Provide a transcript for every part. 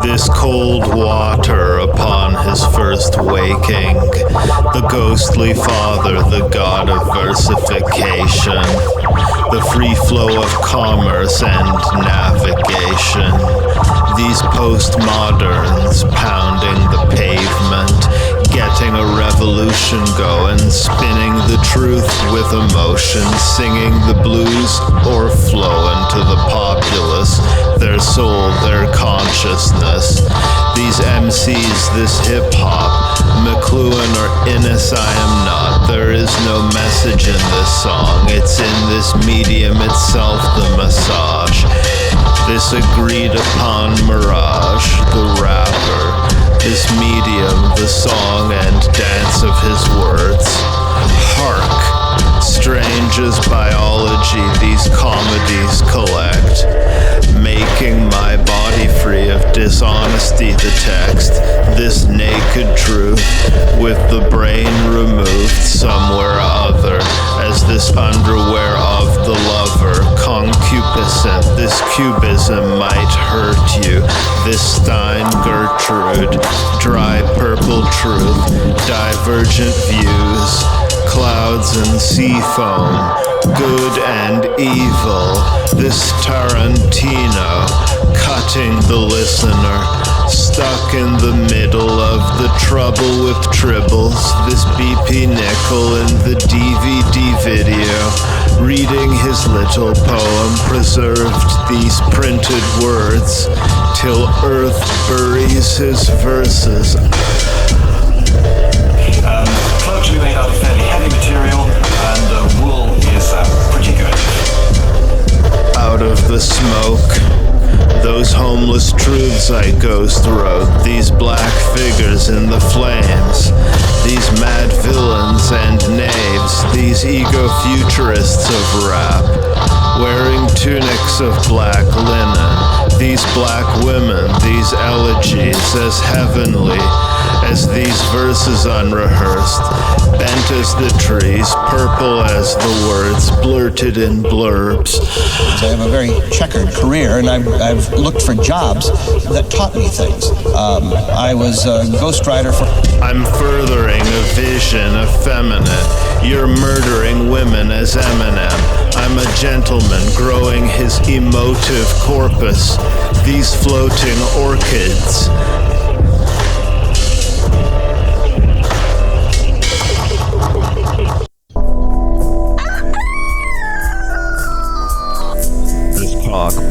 This cold water upon his first waking, the ghostly father, the god of versification, the free flow of commerce and navigation. These postmoderns pounding the pavement, getting a revolution going, spinning the truth with emotion, singing the blues or flowing to the populace, their soul, their consciousness. These MCs, this hip-hop, McLuhan or Innes I am not. There is no message in this song, it's in this medium itself, the massage. This agreed upon mirage, the rapper, this medium, the song and dance of his words. Hark, strange as biology, these comedies collect, making my body free of dishonesty, the text, this naked truth, with the brain removed somewhere other, as this underwear of the lover, concupiscent, this cubism might hurt you, this Stein Gertrude, dry purple truth, divergent views, clouds and sea foam, good and evil, this Tarantino, cutting the listener, stuck in the middle of the trouble with tribbles, this BP Nickel in the DVD video, reading his little poem, preserved these printed words, till earth buries his verses. Cloaks we made out of fairly heavy material, and wool is pretty good. Out of the smoke, those homeless truths I ghost wrote, these black figures in the flames, these mad villains and knaves, these ego-futurists of rap, wearing tunics of black linen, these black women, these elegies as heavenly as these verses unrehearsed, bent as the trees, purple as the words, blurted in blurbs. I have a very checkered career, and I've looked for jobs that taught me things. I was a ghostwriter for... I'm furthering a vision effeminate. You're murdering women as Eminem. I'm a gentleman growing his emotive corpus. These floating orchids.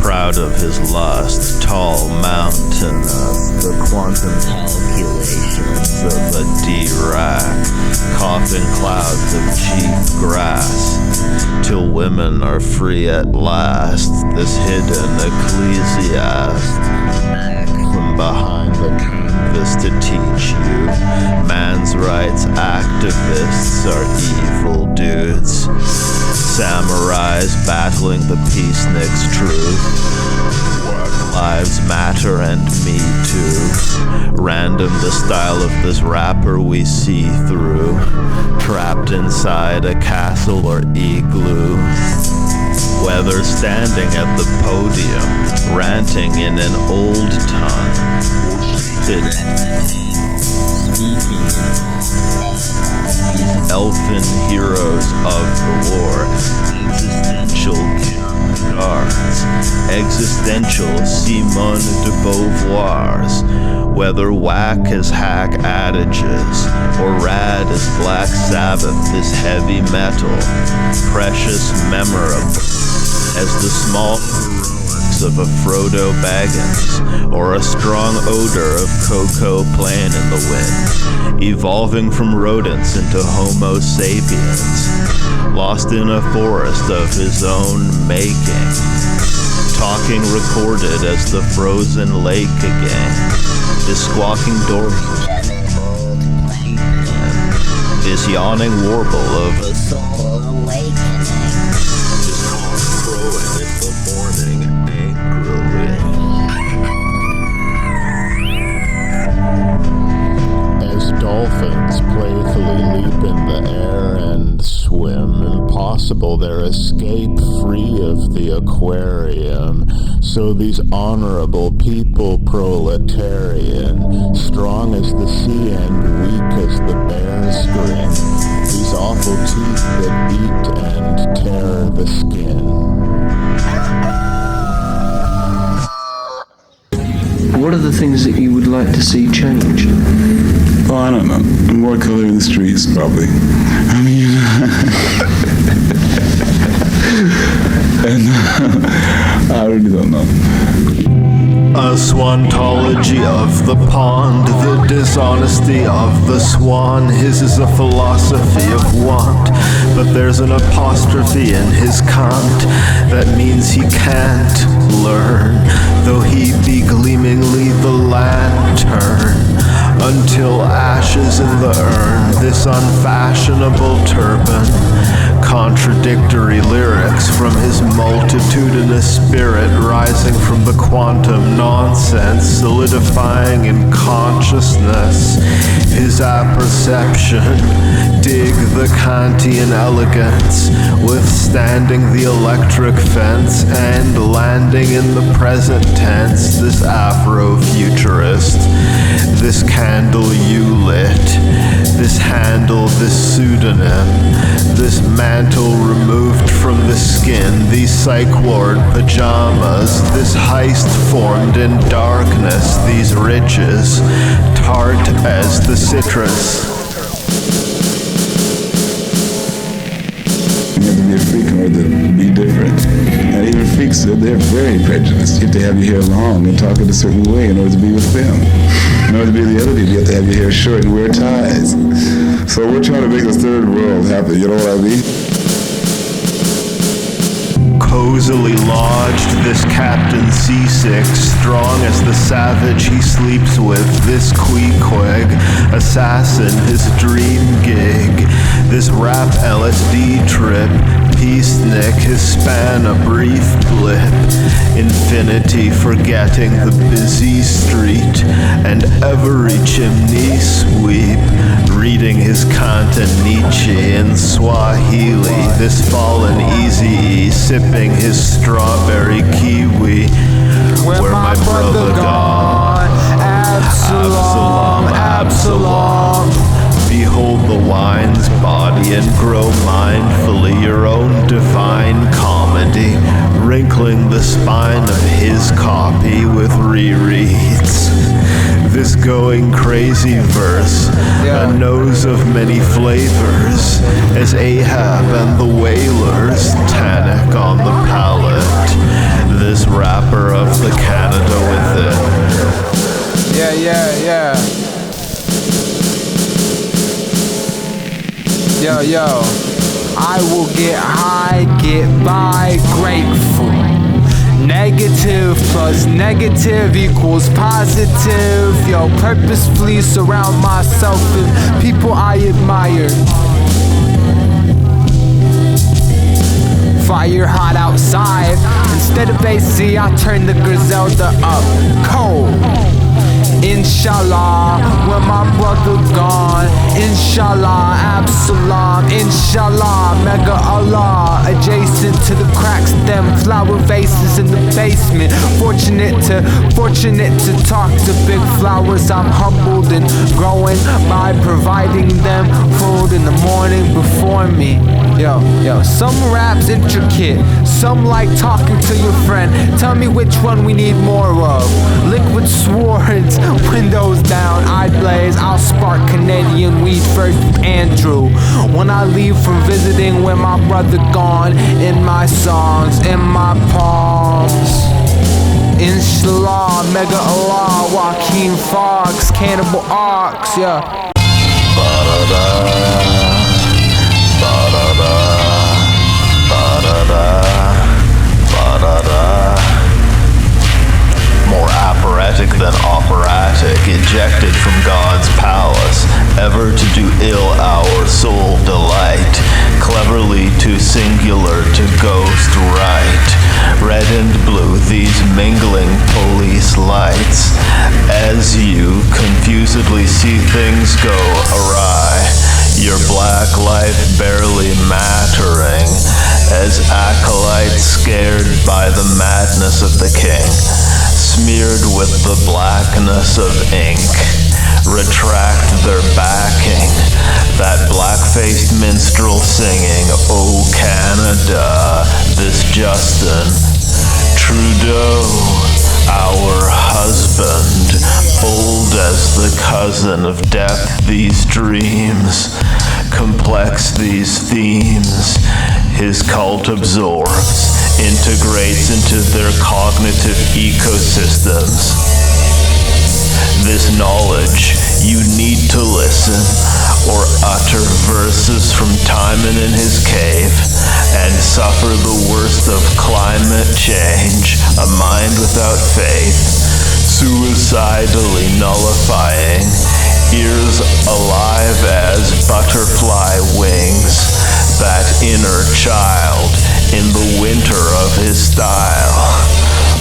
Proud of his lust, tall mountain of the quantum calculations of a D-rack, coughing clouds of cheap grass, till women are free at last, this hidden ecclesiast, from behind the canvas to teach you, man's rights activists are evil dudes. Samurais battling the peaceniks' truth. Work lives matter and me too. Random the style of this rapper we see through. Trapped inside a castle or igloo. Whether standing at the podium, ranting in an old tongue, elfin heroes of the war, existential guards, existential Simone de Beauvoirs, whether whack as hack adages, or rad as Black Sabbath, this heavy metal, precious memorable, as the small heroics of a Frodo Baggins, or a strong odor of cocoa playing in the wind, evolving from rodents into Homo sapiens, lost in a forest of his own making, talking recorded as the frozen lake again, this squawking door, this yawning warble of a soul awakening, this cock crowing in the morning angrily. As dolphins playfully leap in the air and swim, impossible their escape free of the aquarium. So these honorable people, proletarian, strong as the sea and weak as the bear's grin, these awful teeth that eat and tear the skin. What are the things that you would like to see changed? Oh, I don't know. More color in the streets, probably. I mean, and I really don't know. A swantology of the pond, the dishonesty of the swan. His is a philosophy of want, but there's an apostrophe in his cant that means he can't learn, though he be gleamingly the lantern. Until ashes in the urn, this unfashionable turban, contradictory lyrics from his multitudinous spirit rising from the quantum nonsense, solidifying in consciousness his apperception. Dig the Kantian elegance, withstanding the electric fence and landing in the present tense. This Afrofuturist, this candle you lit, this handle, this pseudonym, this mantle removed from the skin, these psych ward pajamas, this heist formed in darkness, these riches, tart as the citrus. You have to be a freak in order to be different. And even freaks, they're very prejudiced. You have to have your hair long and talk in a certain way in order to be with them. In order to be the other people, you have to have your hair short and wear ties. So we're trying to make the third world happen, you know what I mean? Cozily lodged, this Captain Seasick, strong as the savage he sleeps with, this Queequeg, assassin, his dream gig, this rap LSD trip, peacenik, his span a brief blip, infinity forgetting the busy street, and every chimney sweep, reading his Kant and Nietzsche in Swahili, this fallen Eazy-E, sipping his strawberry kiwi. Where my brother gone? Absalom, Absalom. Behold the wine's body and grow mindfully your own divine comedy, wrinkling the spine of his copy with rereads. This going crazy verse, a nose of many flavors, as Ahab and the whalers, tannic on the palate, this rapper of the Canada within. Yeah. Yo, I will get high, get by, grateful. Negative plus negative equals positive. Yo, purposefully surround myself with people I admire. Fire hot outside. Instead of AC, I turn the Griselda up cold. Inshallah, when my brother gone. Inshallah, Absalom. Inshallah, Mega Allah. Adjacent to the cracks, them flower vases in the basement. Fortunate to talk to big flowers. I'm humbled and growing by providing them food in the morning before me. Yo, some raps intricate, some like talking to your friend. Tell me which one we need more of. Liquid swords, windows down, I blaze. I'll spark Canadian weed first with Andrew. When I leave from visiting where my brother gone, in my songs, in my palms. Inshallah, Mega Allah, Joaquin Fox, Cannibal Ox, yeah. More apparatic than operatic, ejected from God's palace, ever to do ill our soul delight, cleverly too singular to ghost right. Red and blue, these mingling police lights, as you confusedly see things go awry, your black life barely mattering, as acolytes scared by the madness of the king, smeared with the blackness of ink, retract their backing, that black-faced minstrel singing, "O Canada, this Justin Trudeau, our husband, old as the cousin of death, these dreams, complex these themes, his cult absorbs, integrates into their cognitive ecosystems. This knowledge, you need to listen, or utter verses from Timon in his cave, and suffer the worst of climate change, a mind without faith, suicidally nullifying, ears alive as butterfly wings, that inner child in the winter of his style,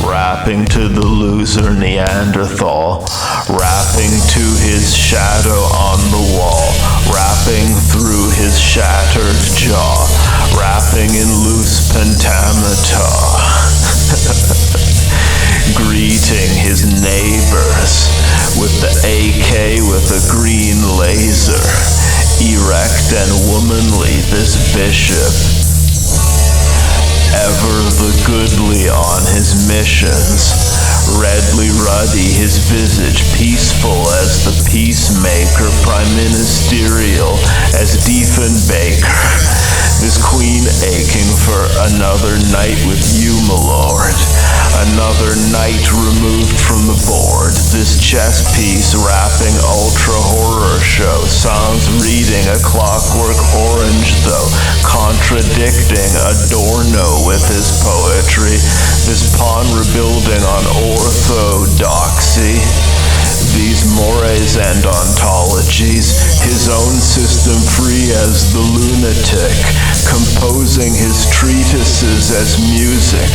rapping to the loser Neanderthal, rapping to his shadow on the wall, rapping through his shattered jaw, rapping in loose pentameter, greeting his neighbors with the AK with a green laser, erect and womanly this bishop, ever the goodly on his missions, redly ruddy his visage, peaceful as the peacemaker, prime ministerial as Diefenbaker, this queen aching for another night with you, my lord, another night removed from the board, this chess piece rapping ultra horror show, Sans reading a Clockwork Orange though, contradicting Adorno with his poetry, this pawn rebuilding on orthodoxy, these mores and ontologies, his own system free as the lunatic, composing his treatises as music.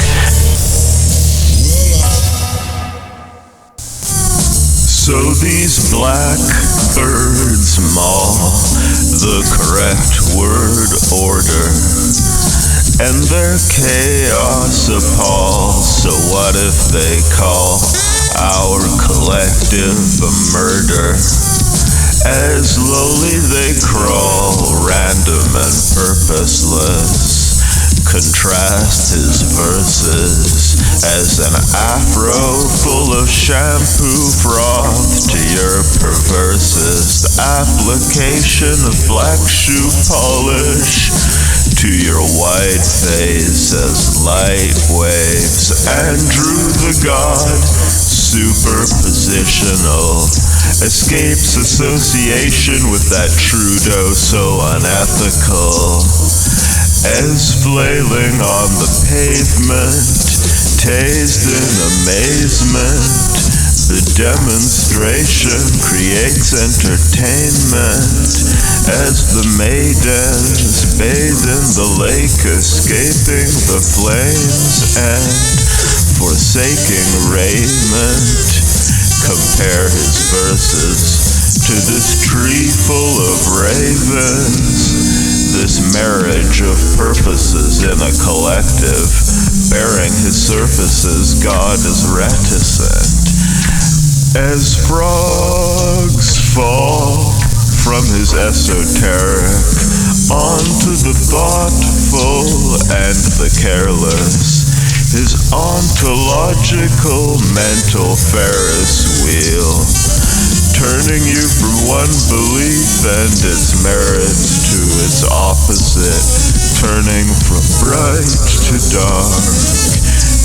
So these black birds maul the correct word order, and their chaos appalls. So what if they call our collective a murder? As slowly they crawl, random and purposeless, contrast his verses as an afro full of shampoo froth to your perversest application of black shoe polish to your white face as light waves. Andrew the God, superpositional, escapes association with that Trudeau so unethical, as flailing on the pavement, tased in amazement, the demonstration creates entertainment, as the maidens bathe in the lake, escaping the flames and forsaking raiment. Compare his verses to this tree full of ravens, this marriage of purposes in a collective, bearing his surfaces, God is reticent. As frogs fall from his esoteric onto the thoughtful and the careless, his ontological mental Ferris wheel, turning you from one belief and its merits to its opposite, turning from bright to dark.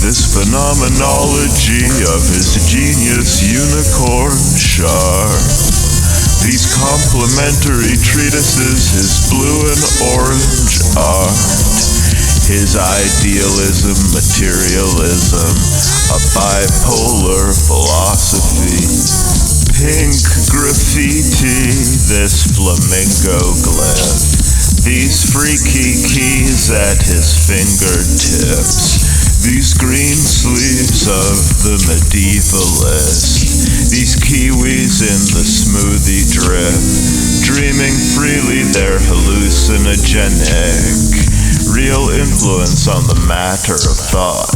This phenomenology of his genius unicorn sharp, these complementary treatises, his blue and orange art, his idealism, materialism, a bipolar philosophy, pink graffiti, this flamingo glyph, these freaky keys at his fingertips, these green sleeves of the medievalist, these kiwis in the smoothie drip, Dreaming freely, they're hallucinogenic. Real influence on the matter of thought.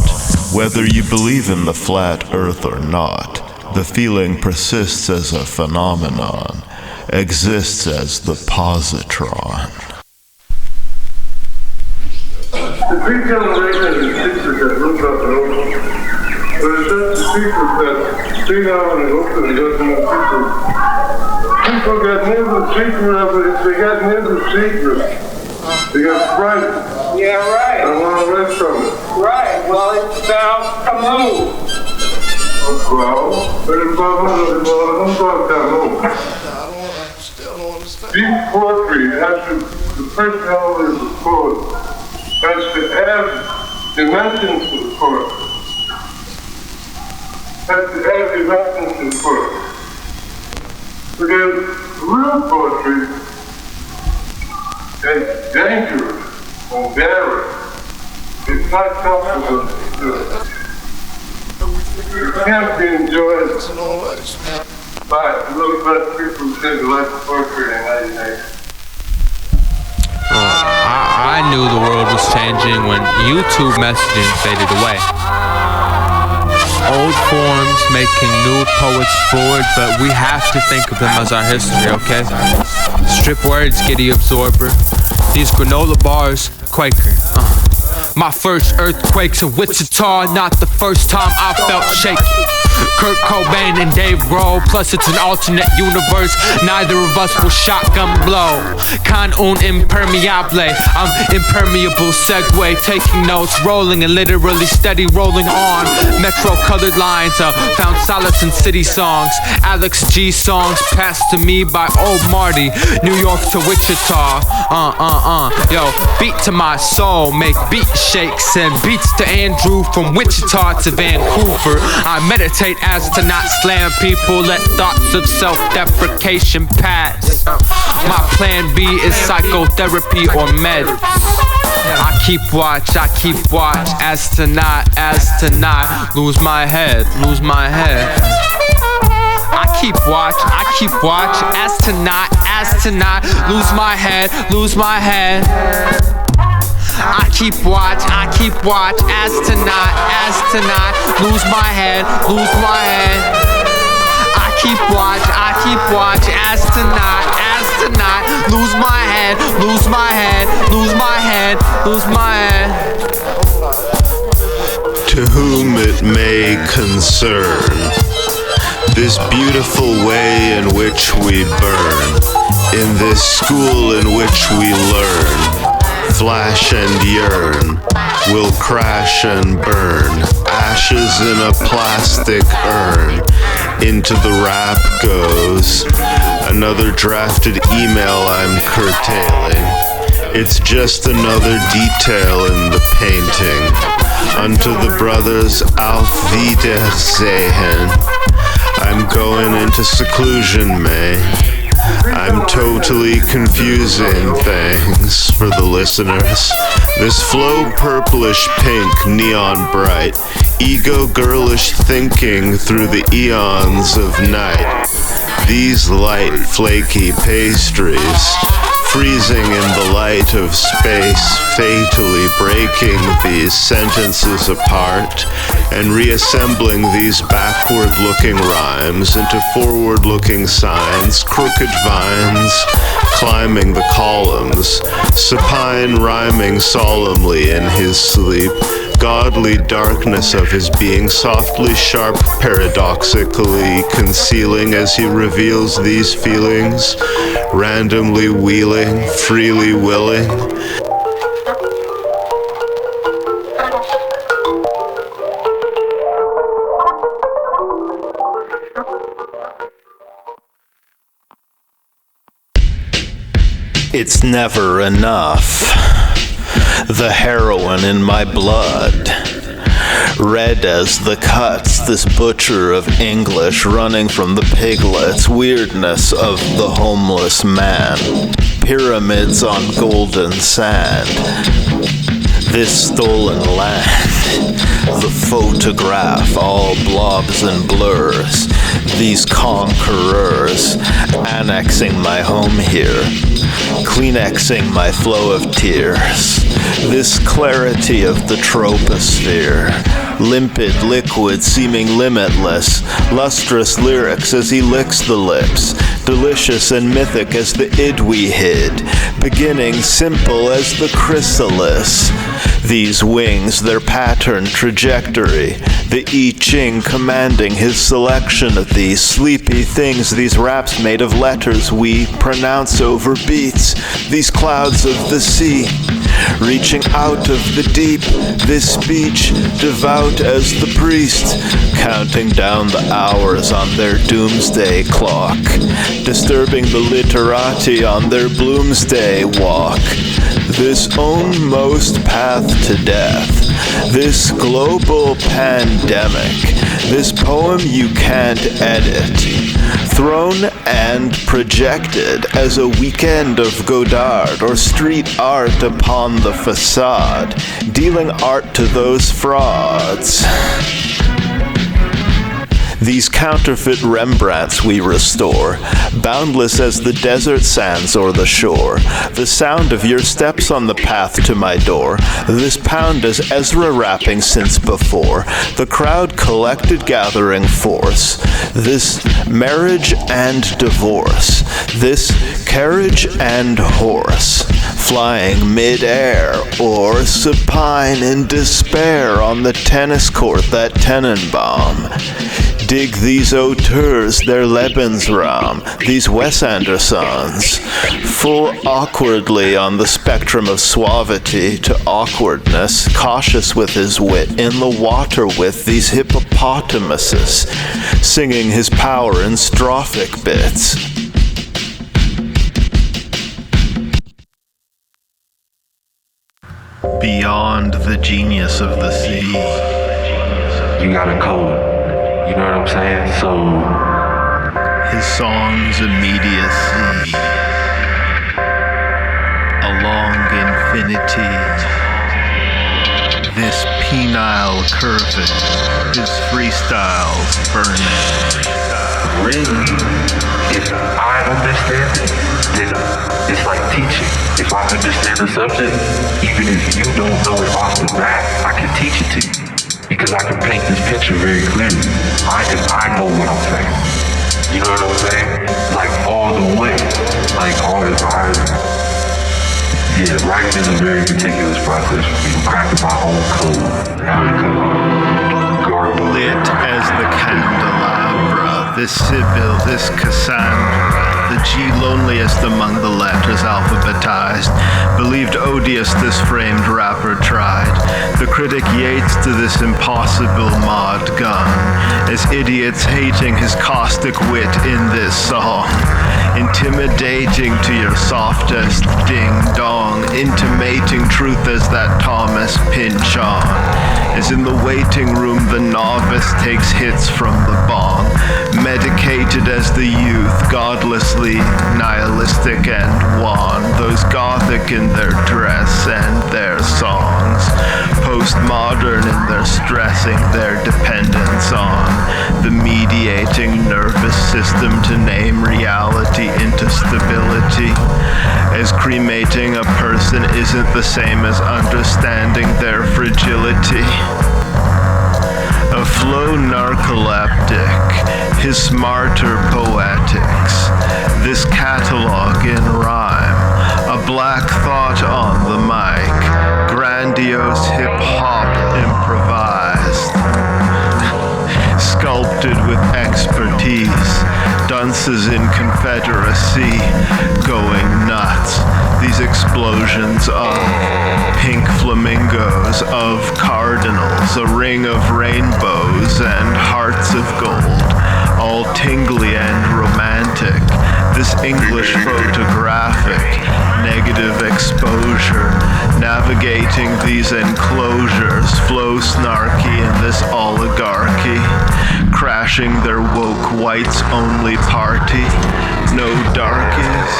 Whether you believe in the flat earth or not, the feeling persists as a phenomenon, exists as the positron. The big generation is teachers that look up and open. But it's just the teachers that stay down and open and doesn't know people. People got near the secret of it. If they got near the secret, they got frightened. Yeah, right. I want away from it. Right. Well, it's about to move. Well, but it's about Camus. Deep poetry has to, the personality of the poet has to add dimension to the poet. Has to add dimension to the poet. Because real poetry is dangerous and daring. It's not comfortable to do it. It can't be enjoyed by a little bit of people who say they like poetry and imagination. I knew the world was changing when YouTube messaging faded away. Old forms making new poets bored, but we have to think of them as our history, okay? Strip words, giddy absorber. These granola bars, Quaker. My first earthquakes in Wichita, not the first time I felt shaky. Kurt Cobain and Dave Grohl, plus it's an alternate universe. Neither of us will shotgun blow. Con un impermeable, I'm impermeable. Segway, taking notes, rolling and literally steady rolling on. Metro colored lines, found solace in city songs. Alex G songs passed to me by old Marty. New York to Wichita, yo, beat to my soul, make beat shakes and beats to Andrew from Wichita to Vancouver. I meditate as to not slam people, let thoughts of self-deprecation pass. My plan B is psychotherapy or meds. I keep watch as to not lose my head. I keep watch as to not lose my head. I keep watch as to not lose my head. I keep watch as to not lose my head. To whom it may concern, this beautiful way in which we burn, in this school in which we learn, flash and yearn, will crash and burn, ashes in a plastic urn. Into the rap goes another drafted email I'm curtailing. It's just another detail in the painting. Unto the brothers Auf Wiedersehen. I'm going into seclusion, May. I'm totally confusing things for the listeners. This flow purplish pink, neon bright, ego girlish thinking through the eons of night. These light flaky pastries, freezing in the light of space, fatally breaking these sentences apart and reassembling these backward-looking rhymes into forward-looking signs, crooked vines climbing the columns, supine rhyming solemnly in his sleep, godly darkness of his being softly sharp, paradoxically concealing as he reveals these feelings, randomly wheeling, freely willing. It's never enough. The heroin in my blood, red as the cuts, this butcher of English running from the piglets, weirdness of the homeless man, pyramids on golden sand, this stolen land, the photograph, all blobs and blurs, these conquerors, annexing my home here, Kleenexing my flow of tears. This clarity of the troposphere, limpid liquid seeming limitless, lustrous lyrics as he licks the lips, delicious and mythic as the id we hid, beginning simple as the chrysalis. These wings, their pattern, trajectory, the I Ching commanding his selection of these sleepy things, these raps made of letters we pronounce over beats, these clouds of the sea, reaching out of the deep, this speech, devout as the priest, counting down the hours on their doomsday clock, disturbing the literati on their bloomsday walk. This own-most path to death, this global pandemic, this poem you can't edit, thrown and projected as a weekend of Godard or street art upon the facade, dealing art to those frauds. These counterfeit Rembrandts we restore, boundless as the desert sands or the shore, the sound of your steps on the path to my door, this pound as Ezra rapping since before, the crowd collected gathering force, this marriage and divorce, this carriage and horse, flying mid-air or supine in despair on the tennis court that Tenenbaum. Dig these auteurs, their Lebensraum, these Wes Andersons, full awkwardly on the spectrum of suavity to awkwardness, cautious with his wit, in the water with these hippopotamuses, singing his power in strophic bits. Beyond the genius of the sea. You got a code. You know what I'm saying? So his song's immediacy, along infinity, this penile curving, his freestyles burning. Really, if I understand it, then it's like teaching. If I understand the subject, even if you don't know it off the bat, I can teach it to you. Because I can paint this picture very clearly. I know what I'm saying. You know what I'm saying? Like all the way. Like all the time. Yeah, writing is a very meticulous process for me. Crafting my own code. Garble. Lit as the candelabra, this Sibyl, this Cassandra, the G loneliest among the letters alphabetized, believed odious this framed rapper tried. The critic Yates to this impossible mod gun, as idiots hating his caustic wit in this song, intimidating to your softest ding-dong, intimating truth as that Thomas Pynchon, as in the waiting room the novice takes hits from the bong, medicated as the youth, godlessly nihilistic and wan, those gothic in their dress and their songs, postmodern in their stressing their dependence on the mediating nervous system to name reality into stability, as cremating a person isn't the same as understanding their fragility. A flow narcoleptic, his smarter poetics, this catalog in rhyme, a black thought on the mic, grandiose hip-hop improvised, sculpted with expertise, dunces in confederacy, going nuts, these explosions of pink flamingos, of cardinals, a ring of rainbows and hearts of gold, all tingly and romantic, this English photographic, negative exposure, navigating these enclosures, flow snarky in this oligarchy, crashing their woke whites-only party, no darkies,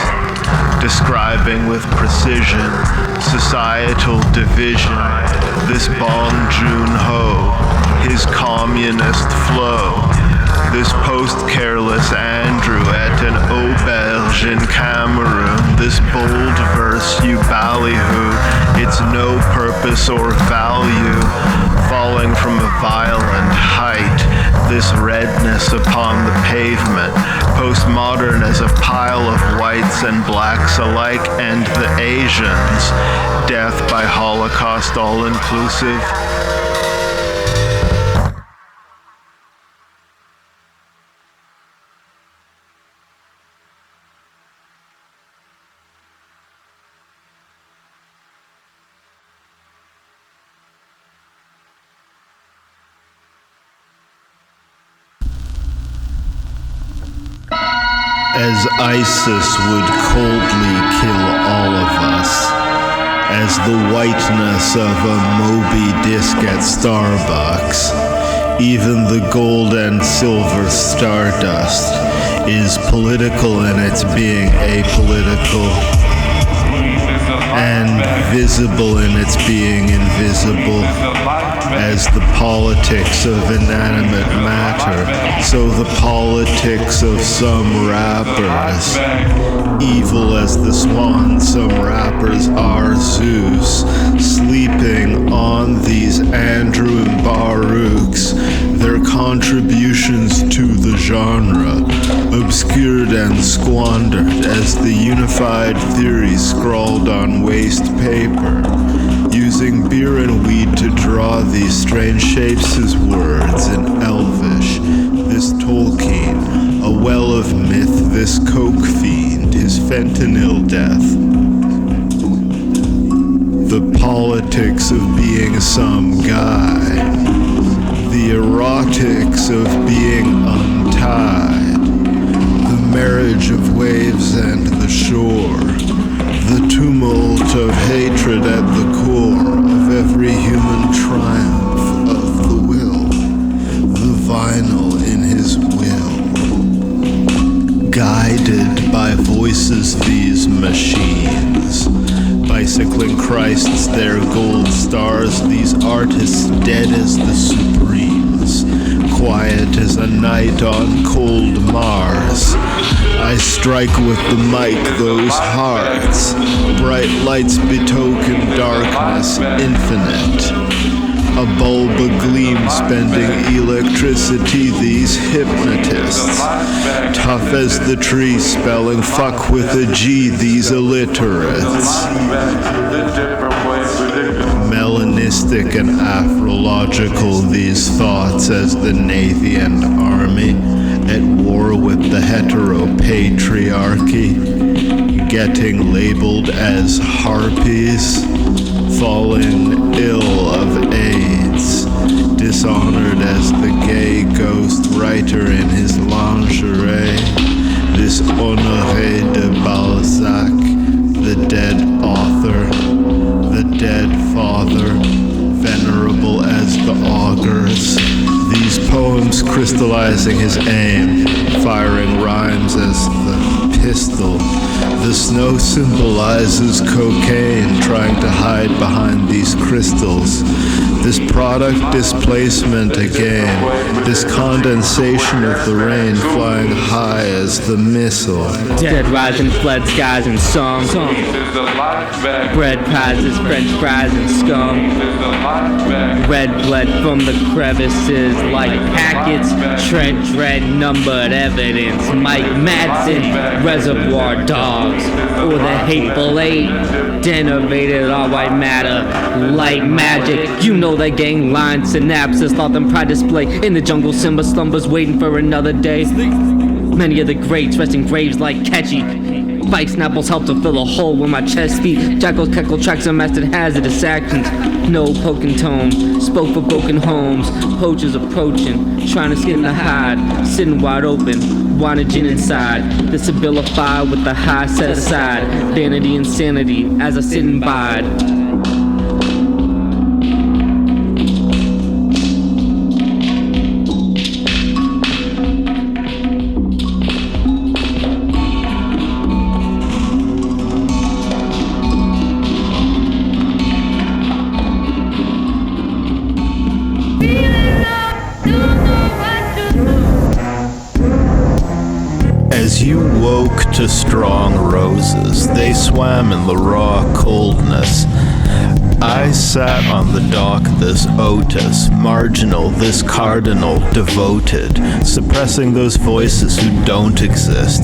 describing with precision societal division, this Bong Joon-ho, his communist flow, This post-careless Andrew at an auberge in Cameroon. This bold verse you ballyhoo, it's no purpose or value, falling from a violent height. This redness upon the pavement, postmodern as a pile of whites and blacks alike, and the Asians, death by Holocaust all-inclusive. As ISIS would coldly kill all of us, as the whiteness of a Moby Disk at Starbucks, even the gold and silver stardust is political in its being apolitical, and visible in its being invisible. As the politics of inanimate matter, so the politics of some rappers. Evil as the swan, some rappers are Zeus, sleeping on these Andrew and Mbaruks, their contributions to the genre, obscured and squandered as the unified theory scrawled on waste paper, using beer and weed to draw these strange shapes as words in Elvish. This Tolkien, a well of myth, this coke fiend, his fentanyl death. The politics of being some guy, the erotics of being untied, the marriage of waves and the shore, the tumult of hatred at the core of every human triumph of the will, the vinyl in his will. Guided by voices these machines, bicycling Christs their gold stars, these artists dead as the Supremes, quiet as a night on cold Mars. I strike with the mic those hearts, bright lights betoken darkness infinite. A bulb agleam spending electricity, these hypnotists. Tough as the tree spelling fuck with a G, these illiterates. Melanistic and aphrological these thoughts as the Navy and Army, at war with the heteropatriarchy, getting labeled as harpies, falling ill of AIDS, dishonored as the gay ghost writer in his lingerie, this Honoré de Balzac, the dead author, the dead father, venerable as the augurs. These poems crystallizing his aim, firing rhymes as the pistol. The snow symbolizes cocaine, trying to hide behind these crystals. This product displacement again, this condensation of the rain flying high as the missile. Dead rising flood skies and song. Bread prizes, French fries and scum. Red blood from the crevices like packets. Trent Dread numbered evidence. Mike Madsen, Reservoir Dogs. Or the Hateful Eight, denervated all white matter like magic. You know the gang line synapses, thought them pride display in the jungle. Simba slumbers waiting for another day. Many of the greats rest in graves like catchy bike snapples help to fill a hole when my chest beat. Jackals cackle tracks and mastered hazardous actions. No poking tone, spoke for broken homes. Poachers approaching, trying to skin the hide. Sitting wide open, wanted gin inside. The Sibylla fire with the high set aside. Vanity and sanity as I sit and bide. As you woke to strong roses, they swam in the raw coldness. I sat on the dock, this Otis, marginal, this cardinal, devoted, suppressing those voices who don't exist.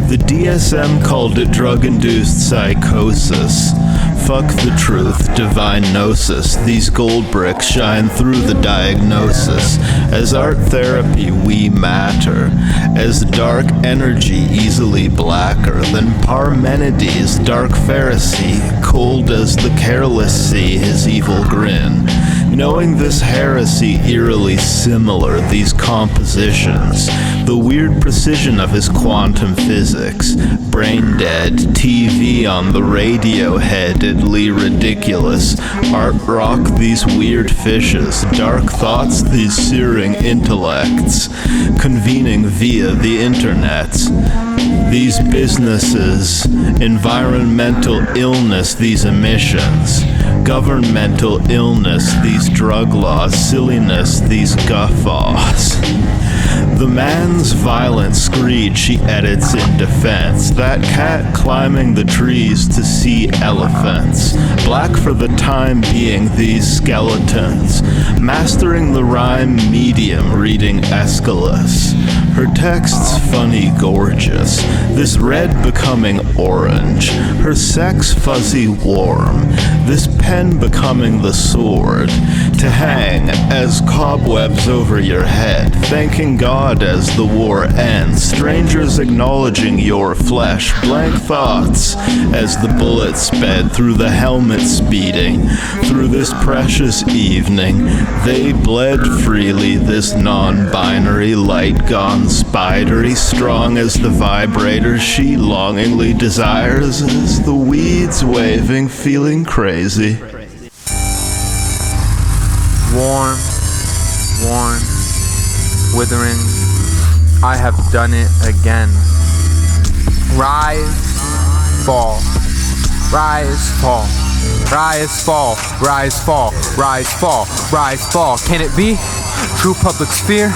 The DSM called it drug-induced psychosis. Fuck the truth, divine gnosis. These gold bricks shine through the diagnosis. As art therapy, we matter. As dark energy, easily blacker than Parmenides, dark Pharisee, cold as the careless sea, his evil grin. Knowing this heresy eerily similar, these compositions, the weird precision of his quantum physics, brain dead, TV on the radio headedly ridiculous, art rock these weird fishes, dark thoughts these searing intellects, convening via the internet. These businesses, environmental illness, these emissions, governmental illness, these drug laws, silliness, these guffaws. The man's violent screed she edits in defense. That cat climbing the trees to see elephants. Black for the time being, these skeletons. Mastering the rhyme medium, reading Aeschylus. Her text's funny, gorgeous. This red becoming orange. Her sex fuzzy, warm. This pen becoming the sword. To hang as cobwebs over your head. Thanking God as the war ends. Strangers acknowledging your flesh. Blank thoughts as the bullet sped through the helmet speeding. Through this precious evening, they bled freely. This non-binary light gone spidery, strong as the vibrator she longingly desires, as the weeds waving, feeling crazy. Warm, worn, withering, I have done it again. Rise, fall, rise, fall, rise, fall, rise, fall, rise, fall, rise, fall. Can it be? True public sphere?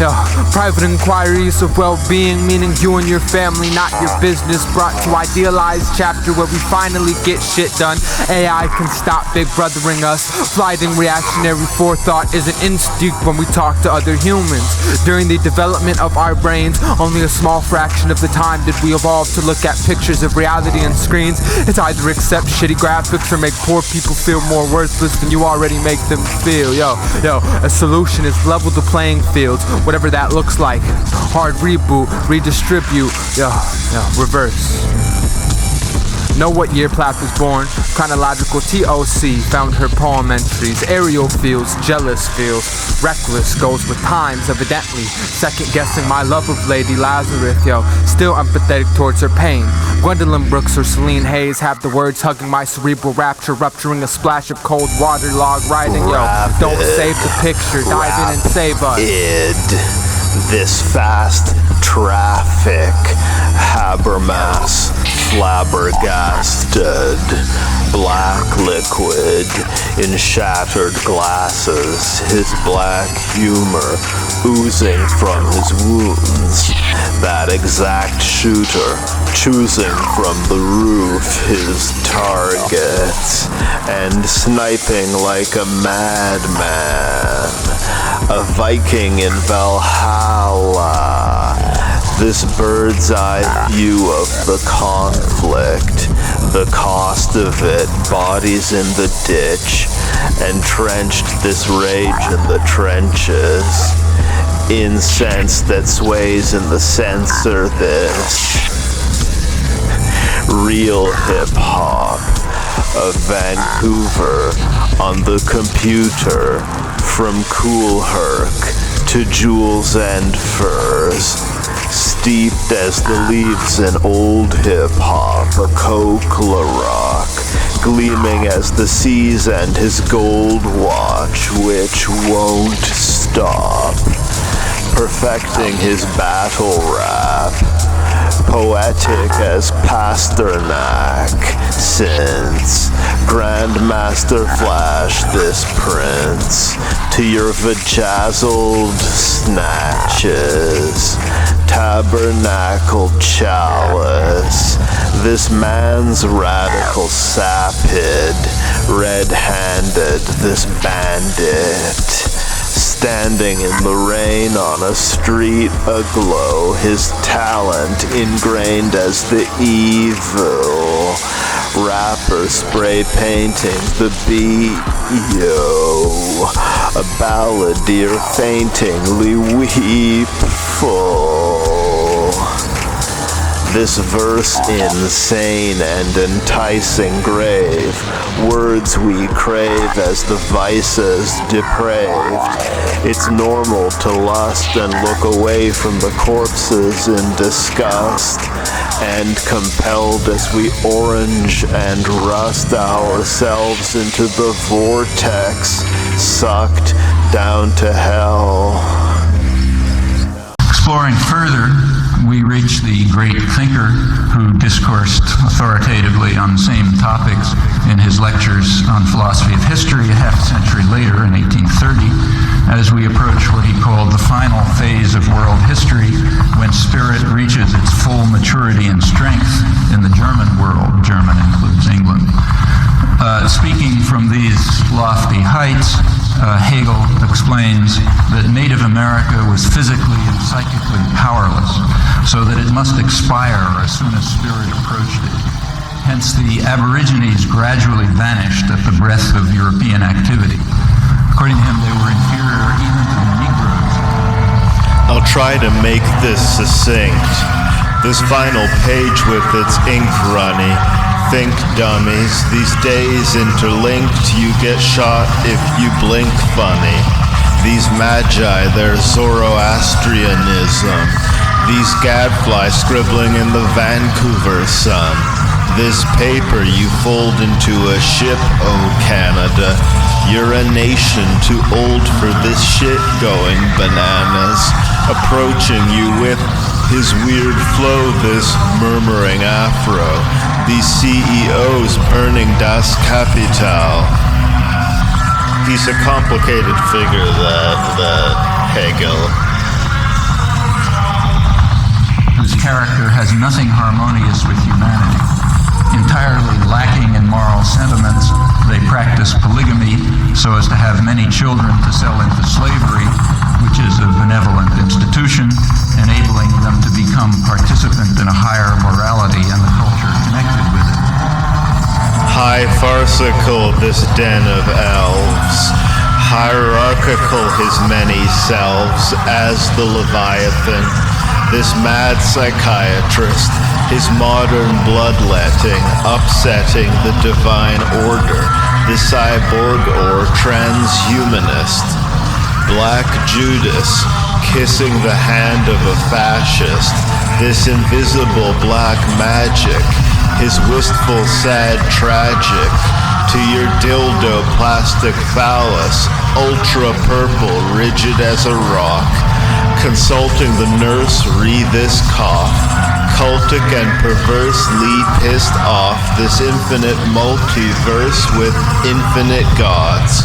Yo, private inquiries of well-being, meaning you and your family, not your business. Brought to idealized chapter where we finally get shit done. AI can stop big brothering us. Flighting reactionary forethought is an instinct when we talk to other humans. During the development of our brains, only a small fraction of the time did we evolve to look at pictures of reality on screens. It's either accept shitty graphics or make poor people feel more worthless than you already make them feel. Yo, a solution is level the playing fields. Whatever that looks like. Hard reboot, redistribute, reverse. Know what year Plath was born. Chronological TOC found her poem entries. Aerial feels, jealous feels, reckless goes with times evidently. Second guessing my love of Lady Lazarus, still empathetic towards her pain. Gwendolyn Brooks or Celine Hayes have the words hugging my cerebral rapture, rupturing a splash of cold water log writing, don't save the picture, dive in and save us. This fast traffic, Habermas, flabbergasted, black liquid in shattered glasses, his black humor oozing from his wounds, that exact shooter choosing from the roof his targets and sniping like a madman, a Viking in Valhalla. This bird's eye view of the conflict, the cost of it, bodies in the ditch, entrenched this rage in the trenches, incense that sways in the censor this, real hip-hop of Vancouver on the computer, from Cool Herc to Jewels and Furs, steeped as the leaves in old hip-hop, a Cochla rock, gleaming as the seas and his gold watch, which won't stop, perfecting his battle rap, poetic as Pasternak, since Grandmaster Flash this prince to your vajazzled snatches. tabernacle chalice. This man's radical sapid, red-handed, this bandit, standing in the rain on a street aglow, his talent ingrained as the evil rapper spray painting the B.O. A balladeer faintingly weepful. This verse insane and enticing grave, words we crave as the vices depraved. It's normal to lust and look away from the corpses in disgust, and compelled as we orange and rust ourselves into the vortex, sucked down to hell. Exploring further, we reach the great thinker who discoursed authoritatively on the same topics in his lectures on philosophy of history a half century later in 1830, as we approach what he called the final phase of world history, when spirit reaches its full maturity and strength in the German world. German includes England. Speaking from these lofty heights, Hegel explains that Native America was physically and psychically powerless, so that it must expire as soon as spirit approached it. Hence, the Aborigines gradually vanished at the breath of European activity. According to him, they were inferior even to the Negroes. I'll try to make this succinct. This final page with its ink runny. Think, dummies, these days interlinked, you get shot if you blink funny. These magi, their Zoroastrianism. These gadflies scribbling in the Vancouver sun. This paper you fold into a ship, oh Canada. You're a nation too old for this shit going bananas. Approaching you with his weird flow, this murmuring afro. These CEOs burning Das Kapital. He's a complicated figure, that Hegel. Whose character has nothing harmonious with humanity. Entirely lacking in moral sentiments, they practice polygamy so as to have many children to sell into slavery, which is a benevolent institution, enabling them to become participant in a higher morality and the culture connected with it. High farcical this den of elves, hierarchical his many selves as the Leviathan, this mad psychiatrist, his modern bloodletting, upsetting the divine order, this cyborg or transhumanist, Black Judas, kissing the hand of a fascist, this invisible black magic, his wistful sad tragic, to your dildo plastic phallus, ultra purple, rigid as a rock, consulting the nurse, re this cough, cultic and perversely pissed off, this infinite multiverse with infinite gods.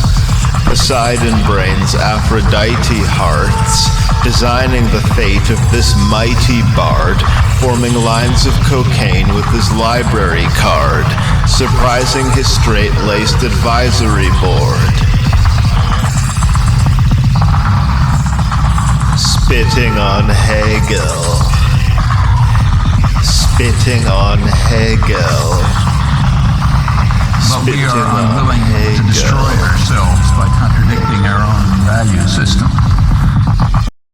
Poseidon brains, Aphrodite hearts, designing the fate of this mighty bard, forming lines of cocaine with his library card, surprising his straight-laced advisory board. Spitting on Hegel. Spitting on Hegel. But we are unwilling to destroy ourselves by contradicting our own value system.